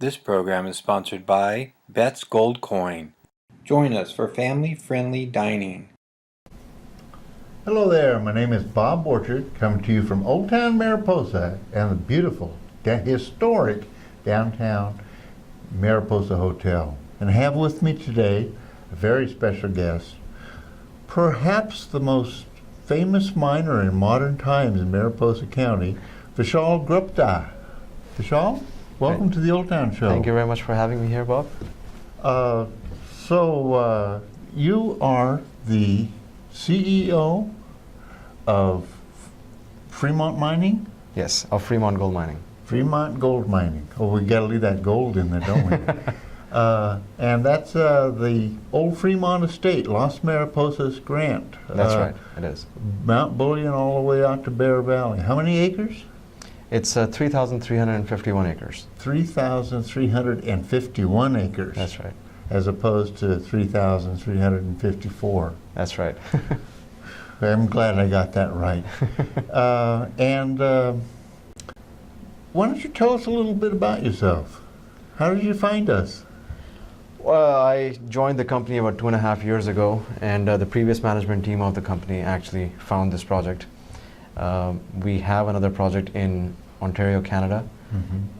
This program is sponsored by Bet's Gold Coin. Join us for family-friendly dining. Hello there, my name is Bob Borchard, coming to you from Old Town Mariposa and the beautiful, historic downtown Mariposa Hotel. And I have with me today a very special guest, perhaps the most famous miner in modern times in Mariposa County, Vishal Gupta. Vishal, welcome to the Old Town Show. Thank you very much for having me here, Bob. You are the CEO of Fremont Mining? Yes, of Fremont Gold Mining. Fremont Gold Mining. Oh, we got to leave that gold in there, don't we? And that's the old Fremont estate, Los Mariposas Grant. That's right, it is. Mount Bullion all the way out to Bear Valley. How many acres? It's 3,351 acres. 3,351 acres. That's right. As opposed to 3,354. That's right. I'm glad I got that right. Why don't you tell us a little bit about yourself? How did you find us? Well, I joined the company about 2.5 years ago, and the previous management team of the company actually found this project. We have another project in Ontario, Canada,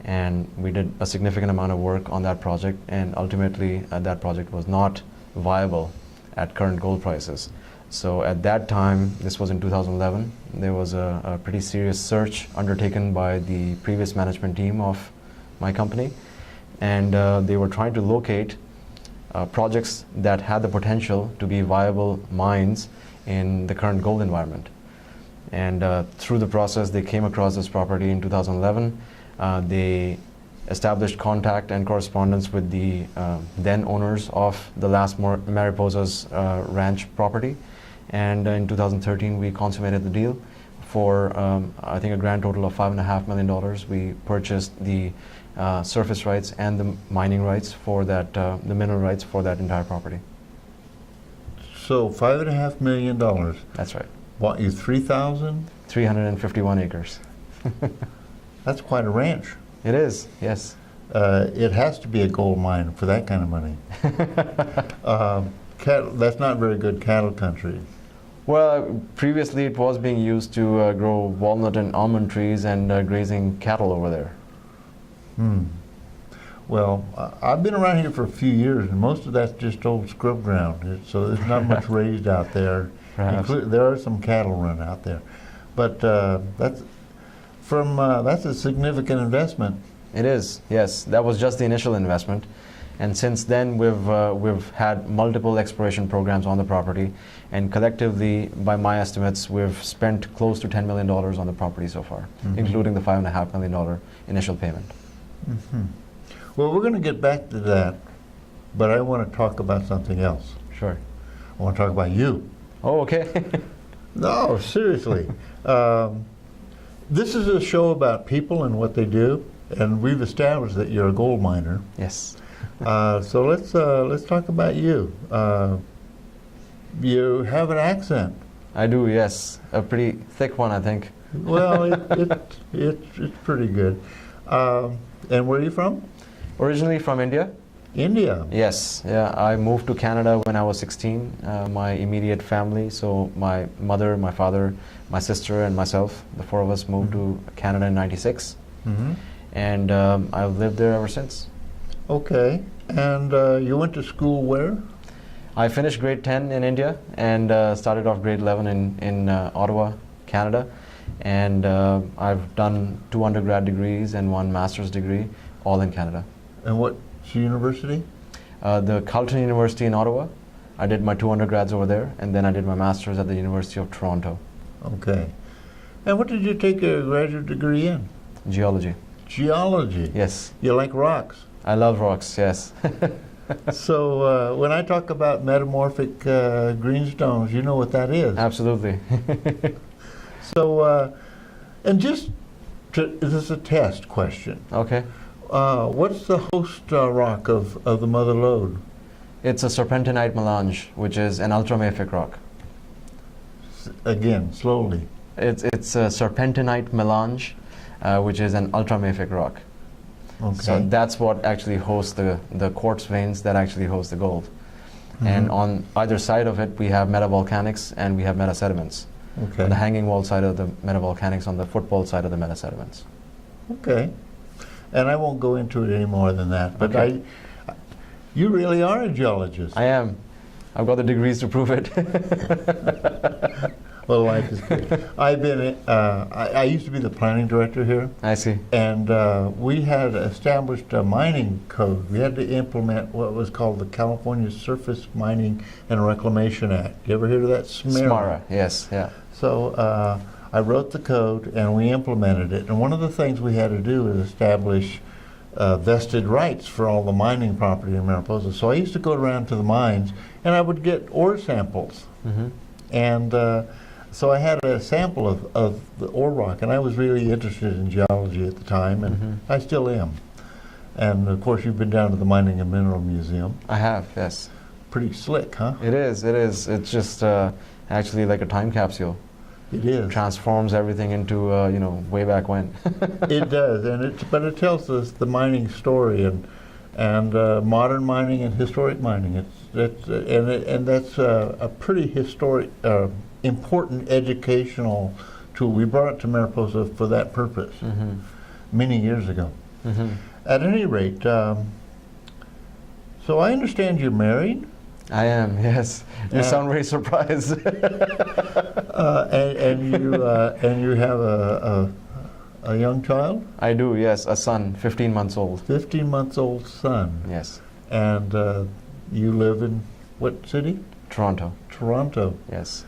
and we did a significant amount of work on that project, and ultimately that project was not viable at current gold prices. So at that time, this was in 2011, there was a pretty serious search undertaken by the previous management team of my company, and they were trying to locate projects that had the potential to be viable mines in the current gold environment. And through the process, they came across this property in 2011. They established contact and correspondence with the then owners of the last Mariposa's ranch property. And in 2013, we consummated the deal for, I think, a grand total of $5.5 million. We purchased the surface rights and the mining rights for that, the mineral rights for that entire property. So $5.5 million. That's right. Bought you 351 acres. That's quite a ranch. It is, yes. It has to be a gold mine for that kind of money. That's not very good cattle country. Well, previously it was being used to grow walnut and almond trees and grazing cattle over there. Well, I've been around here for a few years, and most of that's just old scrub ground. So there's not much raised out there. There are some cattle run out there, but that's a significant investment. It is, yes. That was just the initial investment, and since then we've had multiple exploration programs on the property, and collectively, by my estimates, we've spent close to $10 million on the property so far, including the $5.5 million initial payment. Well, we're going to get back to that, but I want to talk about something else. Sure. I want to talk about you. Oh, okay. No, seriously. This is a show about people and what they do, and we've established that you're a gold miner. Yes. So let's talk about you. You have an accent. I do, yes. A pretty thick one, I think. Well, it's pretty good. And where are you from? Originally from India. India? Yes, yeah. I moved to Canada when I was 16. My immediate family, so my mother, my father, my sister, and myself, the four of us moved to Canada in '96. And I've lived there ever since. Okay. And you went to school where? I finished grade 10 in India and started off grade 11 in Ottawa, Canada. And I've done 2 undergrad degrees and 1 master's degree, all in Canada. And what university? The Carleton University in Ottawa. I did my 2 undergrads over there, and then I did my master's at the University of Toronto. Okay. And what did you take a graduate degree in? Geology. Geology? Yes. You like rocks? I love rocks, yes. So when I talk about metamorphic greenstones, you know what that is? Absolutely. So, and this is a test question. Okay. What's the host rock of the Mother Lode? It's a serpentinite melange, which is an ultramafic rock. Again, slowly. It's a serpentinite melange, which is an ultramafic rock. So Okay. that's what actually hosts the quartz veins that actually host the gold. And on either side of it, we have metavolcanics and we have metasediments. Okay. On the hanging wall side of the metavolcanics, on the footwall side of the metasediments. Okay. And I won't go into it any more than that, but Okay. you really are a geologist. I am. I've got the degrees to prove it. Well, life is good. I've been, I used to be the planning director here, I see. and we had established a mining code. We had to implement what was called the California Surface Mining and Reclamation Act. You ever hear of that? SMARA, yes, yeah. So I wrote the code and we implemented it. And one of the things we had to do is establish vested rights for all the mining property in Mariposa. So I used to go around to the mines and I would get ore samples. Mm-hmm. And so I had a sample of the ore rock, and I was really interested in geology at the time, and I still am. And of course, you've been down to the Mining and Mineral Museum. I have, yes. Pretty slick, huh? It is, it is. It's just actually like a time capsule. It is. Transforms everything into, way back when. It does, but it tells us the mining story and modern mining and historic mining. That's a pretty historic, important educational tool. We brought it to Mariposa for that purpose many years ago. At any rate, so I understand you're married. I am, yes. You sound very surprised. And you have a young child? I do, yes. A son, 15 months old. 15 months old son. Yes. And you live in what city? Toronto. Toronto. Yes.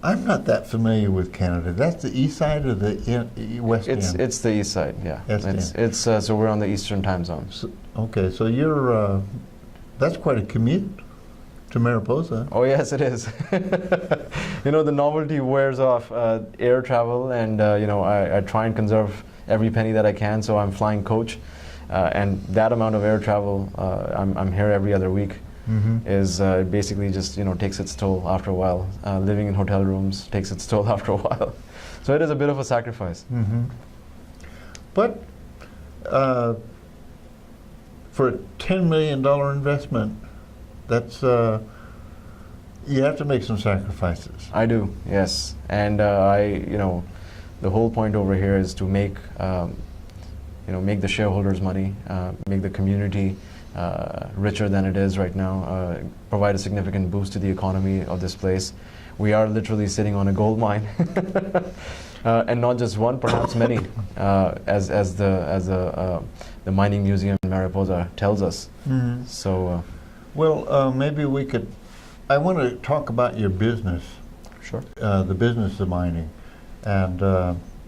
I'm not that familiar with Canada. That's the east side or the west end? It's the east side, yeah. East It's so we're on the eastern time zone. So, okay, so you're that's quite a commute to Mariposa. Oh yes, it is. The novelty wears off. Air travel, and I try and conserve every penny that I can. So I'm flying coach, and that amount of air travel, I'm here every other week. Is basically just takes its toll after a while. Living in hotel rooms takes its toll after a while. So it is a bit of a sacrifice. But for a $10 million investment, that's you have to make some sacrifices. I do, yes, and the whole point over here is to make make the shareholders money, make the community richer than it is right now, provide a significant boost to the economy of this place. We are literally sitting on a gold mine, and not just one, perhaps many, as the mining museum in Mariposa tells us. So, well, maybe we could. I want to talk about your business. Sure. The business of mining, and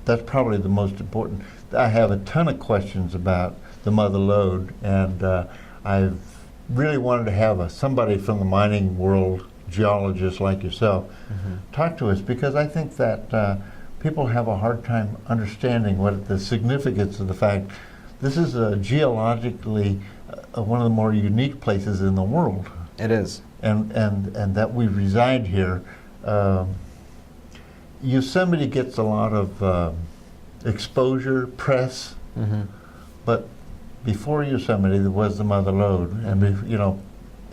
that's probably the most important. I have a ton of questions about the Mother Lode, and I've really wanted to have somebody from the mining world, geologist like yourself, talk to us, because I think that people have a hard time understanding what the significance of the fact this is geologically one of the more unique places in the world. it is. And that we reside here. Yosemite gets a lot of exposure, press, but before Yosemite there was the Mother Lode, and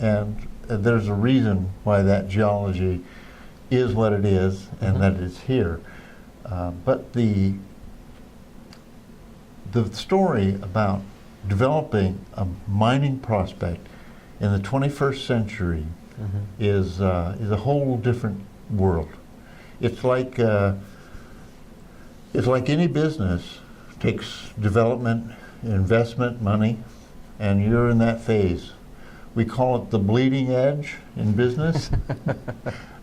and there's a reason why that geology is what it is, and that it's here. But the story about developing a mining prospect in the 21st century is a whole different world. It's like any business. Takes development, investment, money, and you're in that phase. We call it the bleeding edge in business.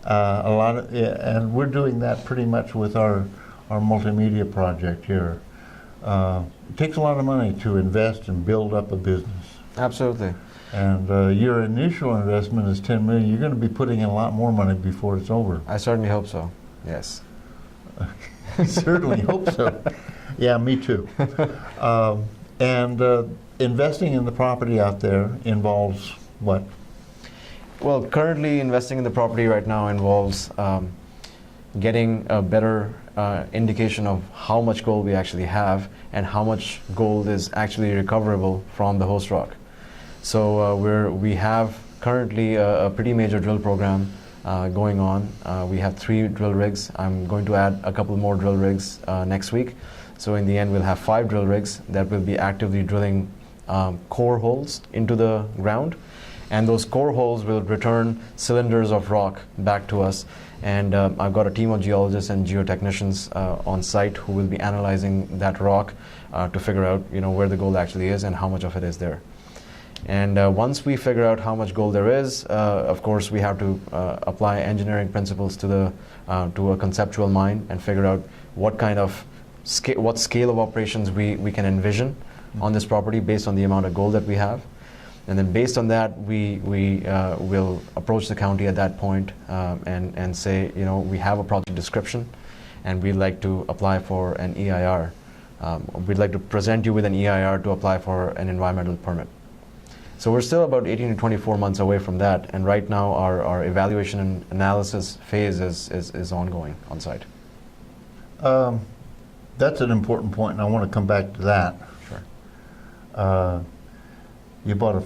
And we're doing that pretty much with our multimedia project here. It takes a lot of money to invest and build up a business. Absolutely. And your initial investment is $10 million. You're going to be putting in a lot more money before it's over. I certainly hope so. Yes. Certainly hope so. Yeah, me too. And investing in the property out there involves what? Well, currently investing in the property right now involves, getting a better indication of how much gold we actually have and how much gold is actually recoverable from the host rock. So we have currently a pretty major drill program going on. We have 3 drill rigs. I'm going to add a couple more drill rigs next week. So in the end, we'll have 5 drill rigs that will be actively drilling core holes into the ground. And those core holes will return cylinders of rock back to us. And I've got a team of geologists and geotechnicians on site who will be analyzing that rock to figure out, where the gold actually is and how much of it is there. And once we figure out how much gold there is, of course, we have to apply engineering principles to a conceptual mine and figure out what kind of what scale of operations we can envision on this property based on the amount of gold that we have. And then based on that, we will approach the county at that point and say, we have a project description and we'd like to apply for an EIR. We'd like to present you with an EIR to apply for an environmental permit. So we're still about 18 to 24 months away from that, and right now our evaluation and analysis phase is ongoing on site. That's an important point, and I want to come back to that. Sure. You bought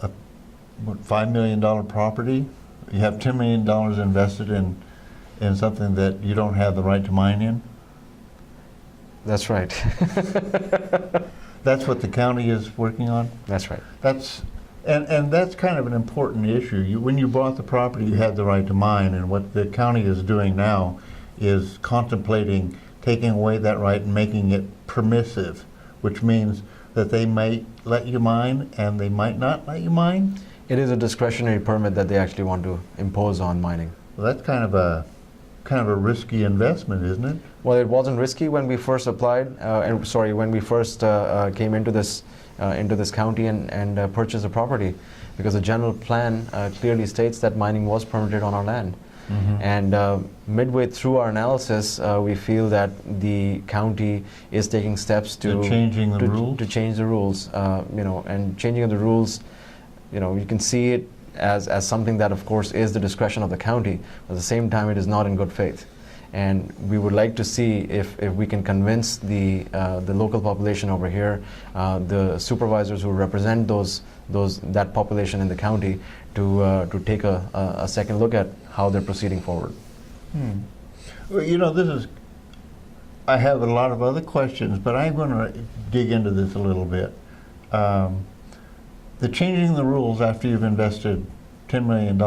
a $5 million property. You have $10 million invested in something that you don't have the right to mine in. That's right. That's what the county is working on? That's right. And that's kind of an important issue. When you bought the property, you had the right to mine, and what the county is doing now is contemplating taking away that right and making it permissive, which means that they might let you mine and they might not let you mine? It is a discretionary permit that they actually want to impose on mining. Well, that's kind of a risky investment, isn't it? Well, it wasn't risky when we first applied, when we first came into this county and purchased the property, because the general plan clearly states that mining was permitted on our land. Mm-hmm. And midway through our analysis, we feel that the county is taking steps to change the rules. And changing of the rules, you can see it as something that, of course, is the discretion of the county. But at the same time, it is not in good faith. And we would like to see if we can convince the local population over here, the supervisors who represent that population in the county, to take a second look at how they're proceeding forward. Well, I have a lot of other questions, but I'm going to dig into this a little bit. The changing the rules after you've invested $10 million.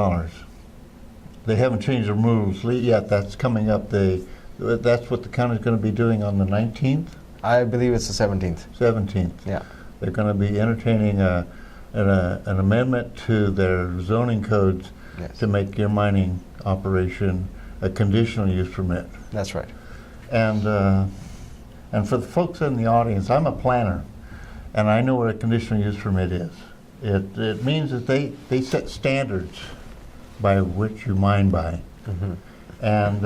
They haven't changed the rules yet. That's coming up. That's what the county's going to be doing on the 19th? I believe it's the 17th. 17th. Yeah. They're going to be entertaining an amendment to their zoning codes. Yes. To make your mining operation a conditional use permit. That's right. And for the folks in the audience, I'm a planner, and I know what a conditional use permit is. It means that they set standards by which you mine by. Mm-hmm. And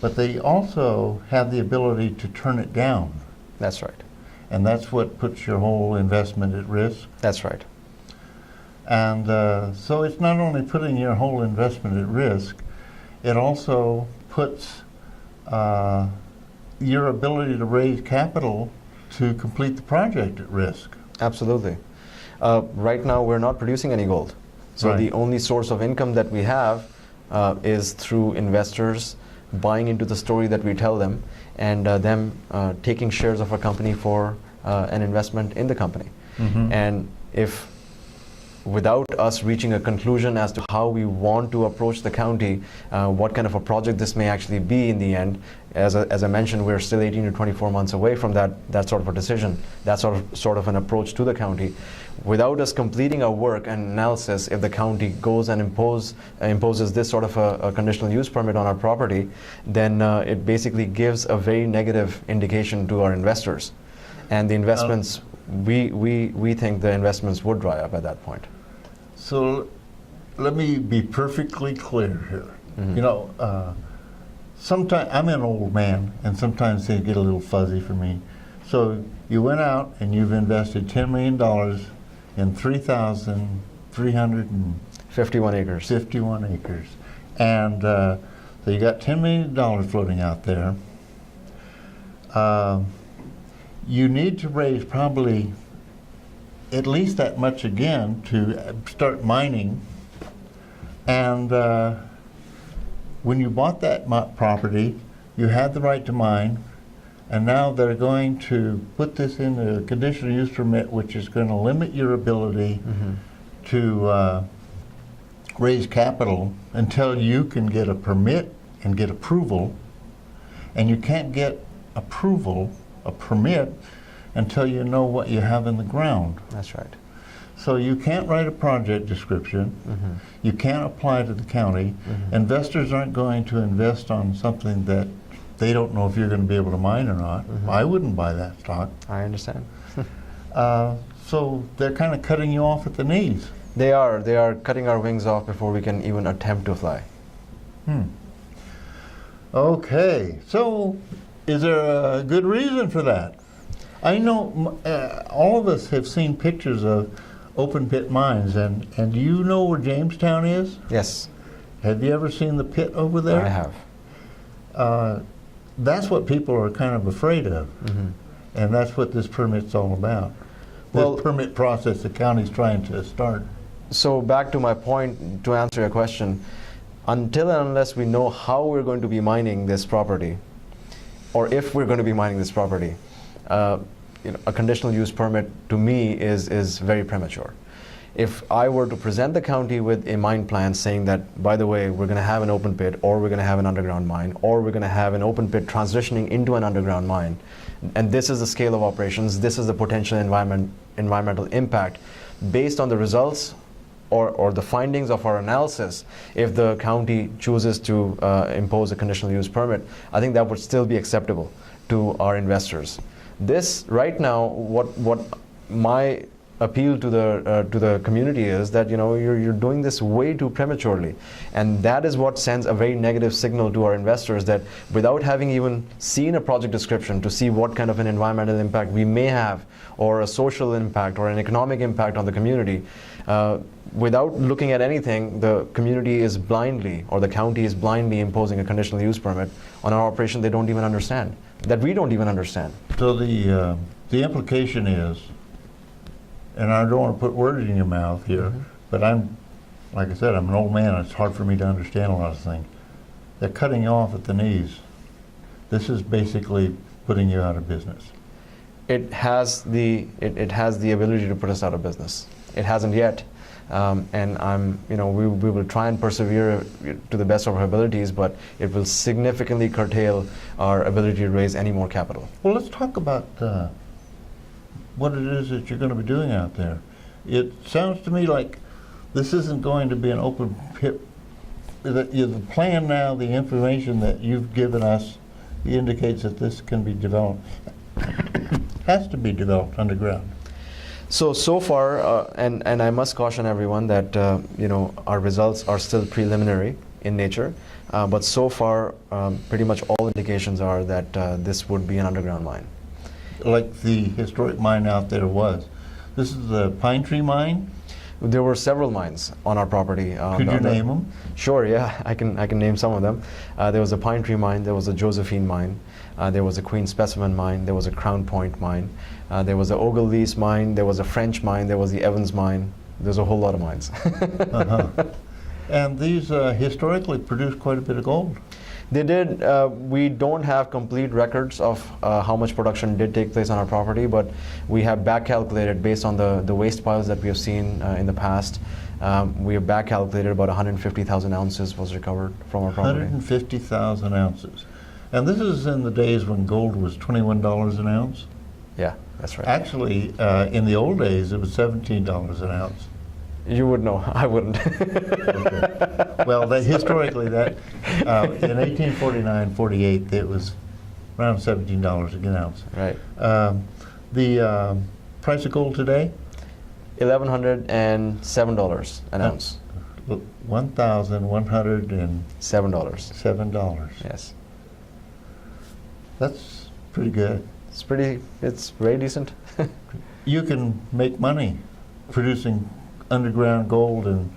but they also have the ability to turn it down. That's right. And that's what puts your whole investment at risk. That's right. And so it's not only putting your whole investment at risk, it also puts your ability to raise capital to complete the project at risk. Absolutely. Right now, we're not producing any gold. So right. The only source of income that we have is through investors buying into the story that we tell them, and them taking shares of our company for an investment in the company. Mm-hmm. And if without us reaching a conclusion as to how we want to approach the county, what kind of a project this may actually be in the end. As I mentioned, we're still 18 to 24 months away from that sort of a decision, that sort of an approach to the county. Without us completing our work and analysis, if the county goes and imposes this sort of a conditional use permit on our property, then it basically gives a very negative indication to our investors. And the investments, we think the investments would dry up at that point. So let me be perfectly clear here. Mm-hmm. Sometimes I'm an old man, and sometimes things get a little fuzzy for me. So you went out and you've invested $10 million in 3,351 51 acres. 51 acres. And So you got $10 million floating out there. You need to raise probably at least that much again to start mining. And when you bought that property, you had the right to mine, and now they're going to put this in a conditional use permit, which is going to limit your ability to raise capital until you can get a permit and get approval. And you can't get approval, a permit, until you know what you have in the ground. That's right. So you can't write a project description. You can't apply to the county. Investors aren't going to invest on something that they don't know if you're going to be able to mine or not. I wouldn't buy that stock. I understand. So they're kind of cutting you off at the knees. They are cutting our wings off before we can even attempt to fly. Okay, so is there a good reason for that? I know all of us have seen pictures of open pit mines, and do you know where Jamestown is? Yes. Have you ever seen the pit over there? I have. That's what people are kind of afraid of, and that's what this permit's all about. Well, this permit process the county's trying to start. So back to my point, to answer your question, until and unless we know how we're going to be mining this property, or if we're going to be mining this property, a conditional use permit to me is very premature. If I were to present the county with a mine plan saying that, by the way, we're going to have an open pit, or we're going to have an underground mine, or we're going to have an open pit transitioning into an underground mine, and this is the scale of operations, this is the potential environmental impact, based on the results or the findings of our analysis, if the county chooses to impose a conditional use permit, I think that would still be acceptable to our investors. This, right now, what my appeal to the community is that you're doing this way too prematurely, and that is what sends a very negative signal to our investors, that without having even seen a project description to see what kind of an environmental impact we may have, or a social impact, or an economic impact on the community, without looking at anything, the community is blindly, or the county is blindly imposing a conditional use permit on an operation they don't even understand, that we don't even understand. So the implication is, and I don't want to put words in your mouth here, but like I said, I'm an old man. It's hard for me to understand a lot of things. They're cutting you off at the knees. This is basically putting you out of business. It has the ability to put us out of business. It hasn't yet, and we will try and persevere to the best of our abilities, but it will significantly curtail our ability to raise any more capital. Well, let's talk about what it is that you're going to be doing out there. It sounds to me like this isn't going to be an open pit. The plan now, the information that you've given us, indicates that this can be developed, has to be developed underground. So far, and I must caution everyone that our results are still preliminary in nature, but so far, pretty much all indications are that this would be an underground mine. Like the historic mine out there was. This is the Pine Tree Mine? There were several mines on our property. Could you name them? Sure, yeah, I can name some of them. There was a Pine Tree Mine, there was a Josephine Mine, there was a Queen Specimen Mine, there was a Crown Point Mine, there was a Ogilvy's Mine, there was a French Mine, there was the Evans Mine. There's a whole lot of mines. And these historically produced quite a bit of gold. They did. We don't have complete records of how much production did take place on our property, but we have back calculated based on the waste piles that we have seen in the past. We have back calculated about 150,000 ounces was recovered from our property. 150,000 ounces. And this is in the days when gold was $21 an ounce? Yeah, that's right. Actually, in the old days, it was $17 an ounce. You would know. I wouldn't. Okay. Well, historically, that in 1849-48, it was around $17 an ounce. Right. The price of gold today? $1,107 an ounce. $1,107. $7. Yes. That's pretty good. It's very decent. You can make money producing underground gold and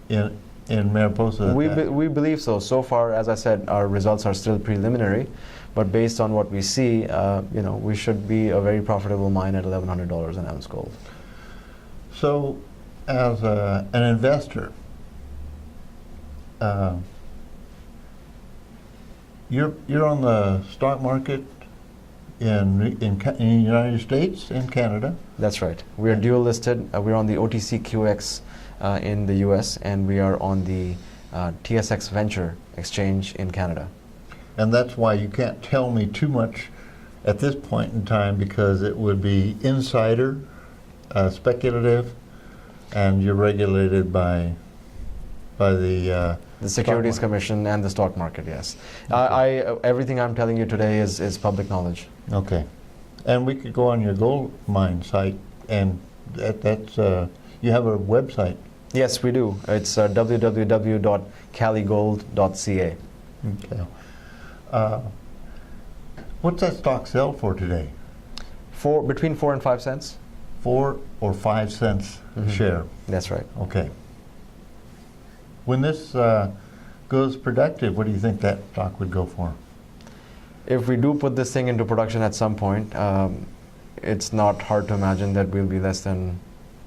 in in Mariposa? We believe so. So far, as I said, our results are still preliminary, but based on what we see, we should be a very profitable mine at $1,100 an ounce gold. So, as an investor, you're on the stock market in the United States and Canada. That's right. We are dual listed. We're on the OTCQX in the US, and we are on the TSX Venture Exchange in Canada. And that's why you can't tell me too much at this point in time, because it would be insider, speculative, and you're regulated by the Securities Commission and the stock market, yes. Okay. Everything I'm telling you today is public knowledge. Okay. And we could go on your gold mine site, and that's you have a website. Yes, we do. It's www.caligold.ca. Okay. What's that stock sell for today? Between 4 and 5 cents. 4 or 5 cents a share. That's right. Okay. When this goes productive, what do you think that stock would go for? If we do put this thing into production at some point, it's not hard to imagine that we'll be less than,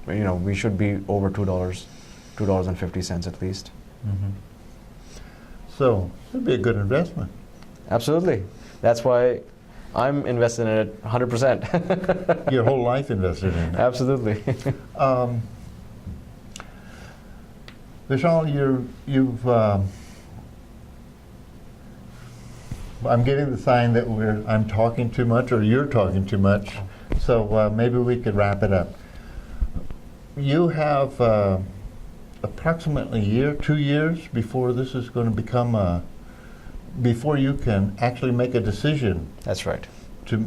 we should be over $2.50 at least. Mm-hmm. So it'd be a good investment. Absolutely. That's why I'm invested in it 100%. Your whole life invested in it. Absolutely. Vishal, you've I'm getting the sign that I'm talking too much, or you're talking too much, so maybe we could wrap it up. You have approximately a year, 2 years before this is going to become before you can actually make a decision. That's right. To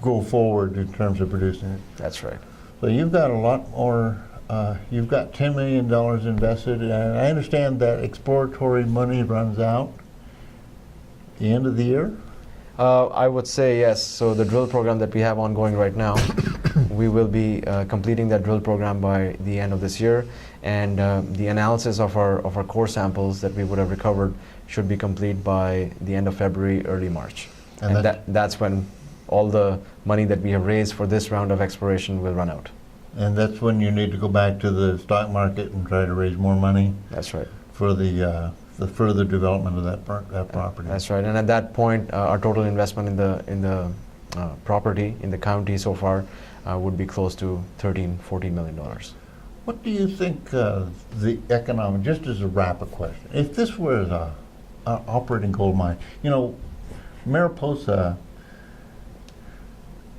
go forward in terms of producing it. That's right. So you've got a lot more. You've got $10 million invested, and I understand that exploratory money runs out the end of the year? I would say yes. So the drill program that we have ongoing right now, we will be completing that drill program by the end of this year, and the analysis of our core samples that we would have recovered should be complete by the end of February, early March. And that's when all the money that we have raised for this round of exploration will run out. And that's when you need to go back to the stock market and try to raise more money. That's right. For the further development of that property. That's right. And at that point, our total investment in the property in the county so far would be close to $13-14 million. What do you think the economic, just as a rapid question, if this was an operating gold mine, Mariposa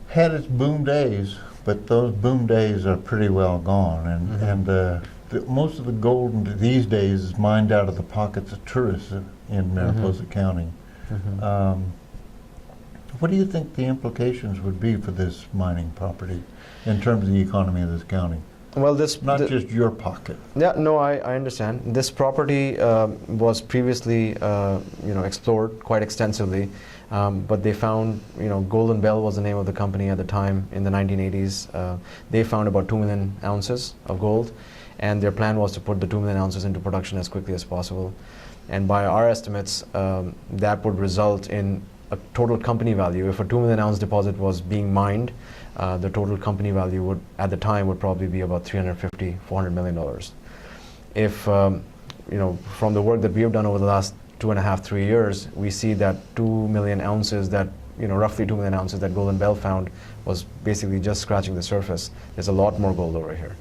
had its boom days, but those boom days are pretty well gone, and most of the gold these days is mined out of the pockets of tourists in Mariposa County. What do you think the implications would be for this mining property in terms of the economy of this county? Well, not just your pocket. Yeah, no, I understand. This property was previously, explored quite extensively, but they found, Golden Bell was the name of the company at the time in the 1980s. They found about 2 million ounces of gold, and their plan was to put the 2 million ounces into production as quickly as possible. And by our estimates, that would result in a total company value. If a 2 million ounce deposit was being mined, the total company value would, at the time, would probably be about $350-400 million. If, from the work that we have done over the last 2.5-3 years, we see that 2 million ounces that, roughly 2 million ounces that Golden Bell found was basically just scratching the surface. There's a lot more gold over here.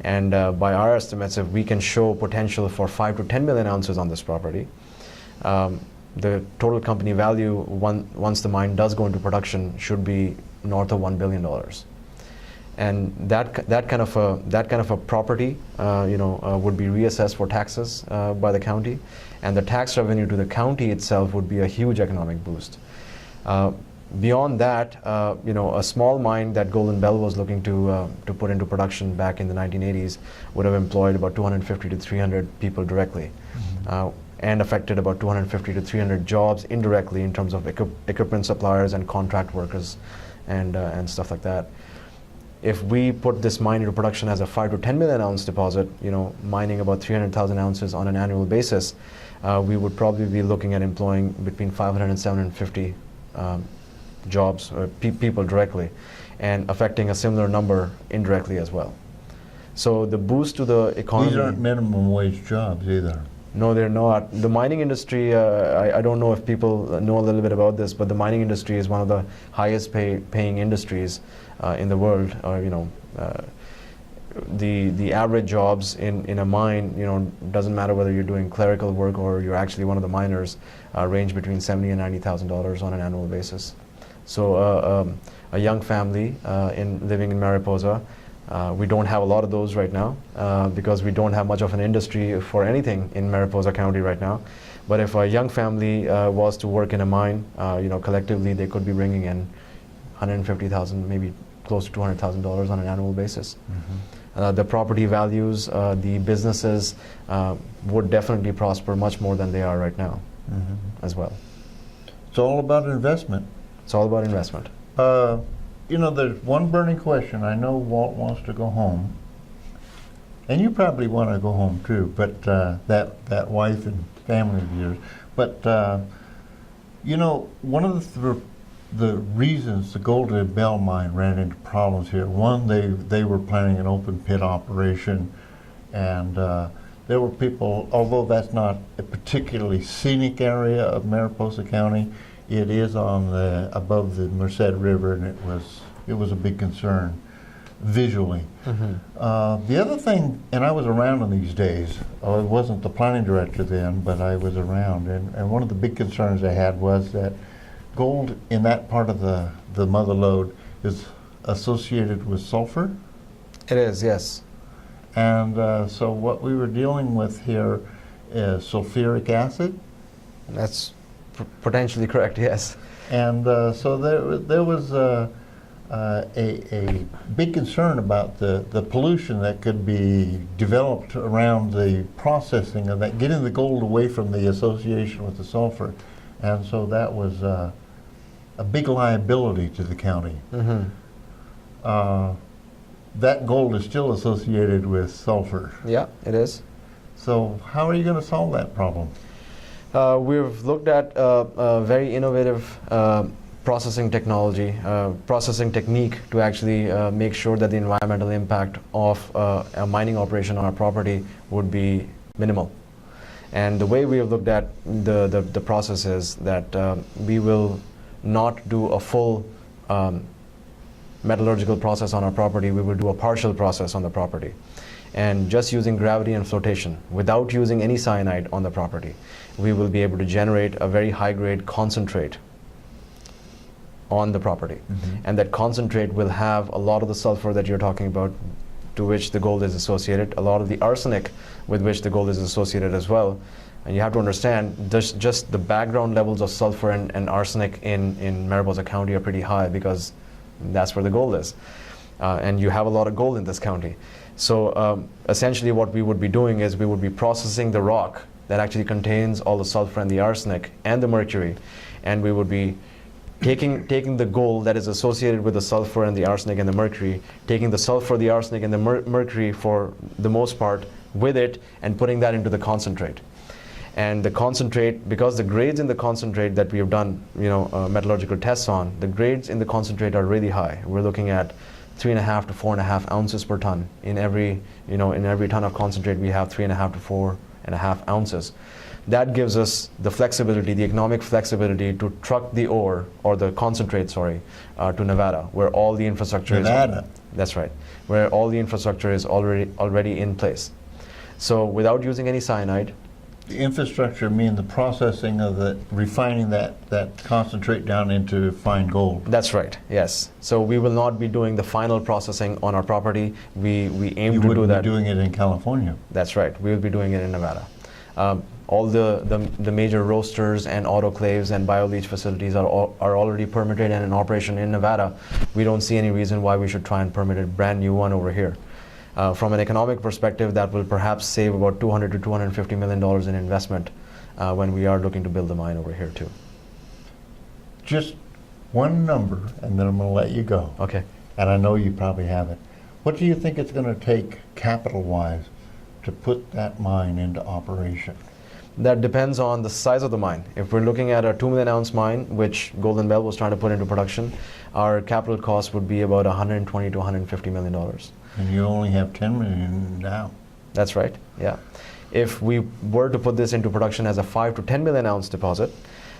And by our estimates, if we can show potential for 5 to 10 million ounces on this property, the total company value, once the mine does go into production, should be north of $1 billion. And that kind of a property, would be reassessed for taxes by the county, and the tax revenue to the county itself would be a huge economic boost. Beyond that, a small mine that Golden Bell was looking to put into production back in the 1980s would have employed about 250 to 300 people directly, and affected about 250 to 300 jobs indirectly in terms of equipment suppliers and contract workers and stuff like that. if we put this mine into production as a 5 to 10 million ounce deposit, mining about 300,000 ounces on an annual basis, we would probably be looking at employing between 500 and 750 jobs, people directly, and affecting a similar number indirectly as well. So the boost to the economy... These aren't minimum wage jobs either. No, they're not. The mining industry, I don't know if people know a little bit about this, but the mining industry is one of the highest paying industries in the world. The average jobs in a mine, doesn't matter whether you're doing clerical work or you're actually one of the miners, range between $70,000 and $90,000 on an annual basis. So a young family living in Mariposa, we don't have a lot of those right now because we don't have much of an industry for anything in Mariposa County right now. But if a young family was to work in a mine, collectively they could be bringing in $150,000, maybe close to $200,000 on an annual basis. Mm-hmm. The property values, the businesses would definitely prosper much more than they are right now, mm-hmm, as well. It's all about investment. It's all about investment. There's one burning question. I know Walt wants to go home, and you probably want to go home too, but that wife and family of yours. But, one of the reasons the Golden Bell mine ran into problems here, one, they were planning an open pit operation, and there were people, although that's not a particularly scenic area of Mariposa County, it is on above the Merced River, and it was a big concern visually. Mm-hmm. The other thing, and I was around in these days, I wasn't the planning director then, but I was around, and one of the big concerns I had was that gold in that part of the Mother Lode is associated with sulfur. It is, yes. And so what we were dealing with here is sulfuric acid. That's potentially correct, yes. And so there was a big concern about the pollution that could be developed around the processing of that, getting the gold away from the association with the sulfur. And so that was a big liability to the county. Mm-hmm. That gold is still associated with sulfur. Yeah, it is. So how are you going to solve that problem? We've looked at a very innovative processing technology, processing technique to actually make sure that the environmental impact of a mining operation on our property would be minimal. And the way we have looked at the process is that we will not do a full metallurgical process on our property. We will do a partial process on the property. And just using gravity and flotation, without using any cyanide on the property, we will be able to generate a very high-grade concentrate on the property. Mm-hmm. And that concentrate will have a lot of the sulfur that you're talking about, to which the gold is associated, a lot of the arsenic with which the gold is associated as well. And you have to understand, just the background levels of sulfur and arsenic in Mariposa County are pretty high because that's where the gold is. And you have a lot of gold in this county. So essentially what we would be doing is we would be processing the rock that actually contains all the sulfur and the arsenic and the mercury, and we would be taking the gold that is associated with the sulfur and the arsenic and the mercury, taking the sulfur, the arsenic, and the mercury for the most part with it, and putting that into the concentrate. And the concentrate, because the grades in the concentrate that we have done metallurgical tests on, the grades in the concentrate are really high. We're looking at 3.5 to 4.5 ounces per ton. In every ton of concentrate we have 3.5 to 4.5 ounces. That gives us the flexibility, the economic flexibility to truck the ore, or the concentrate, to Nevada, where all the infrastructure is. That's right, where all the infrastructure is already in place. So without using any cyanide. The infrastructure mean the processing of refining that concentrate down into fine gold. That's right, yes. So we will not be doing the final processing on our property. We aim to do that. You wouldn't be doing it in California. That's right, we will be doing it in Nevada. All the major roasters and autoclaves and bioleach facilities are already permitted and in operation in Nevada. We don't see any reason why we should try and permit a brand new one over here. From an economic perspective, that will perhaps save about $200 to $250 million in investment when we are looking to build the mine over here too. Just one number, and then I'm going to let you go. Okay. and I know you probably have it. What do you think it's going to take capital-wise to put that mine into operation? That depends on the size of the mine. If we're looking at a 2 million ounce mine, which Golden Bell was trying to put into production, our capital cost would be about $120 to $150 million. And you only have 10 million now. That's right, yeah. If we were to put this into production as a 5 to 10 million ounce deposit,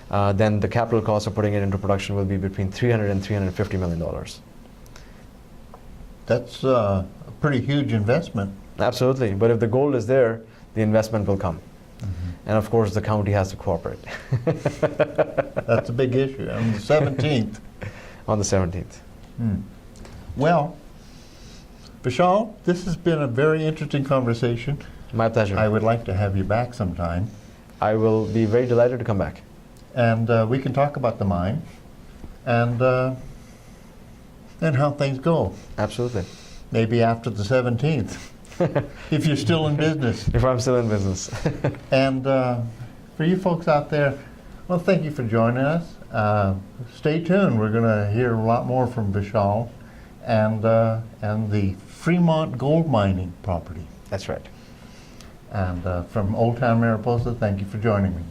then the capital cost of putting it into production will be between $300 and $350 million. That's a pretty huge investment. Absolutely, but if the gold is there, the investment will come. And of course, the county has to cooperate. That's a big issue. On the 17th. On the 17th. Well, Vishal, this has been a very interesting conversation. My pleasure. I would like to have you back sometime. I will be very delighted to come back. And we can talk about the mine and how things go. Absolutely. Maybe after the 17th, if you're still in business. If I'm still in business. And for you folks out there, well, thank you for joining us. Stay tuned. We're going to hear a lot more from Vishal and the Fremont gold mining property. That's right. And from Old Town Mariposa, thank you for joining me.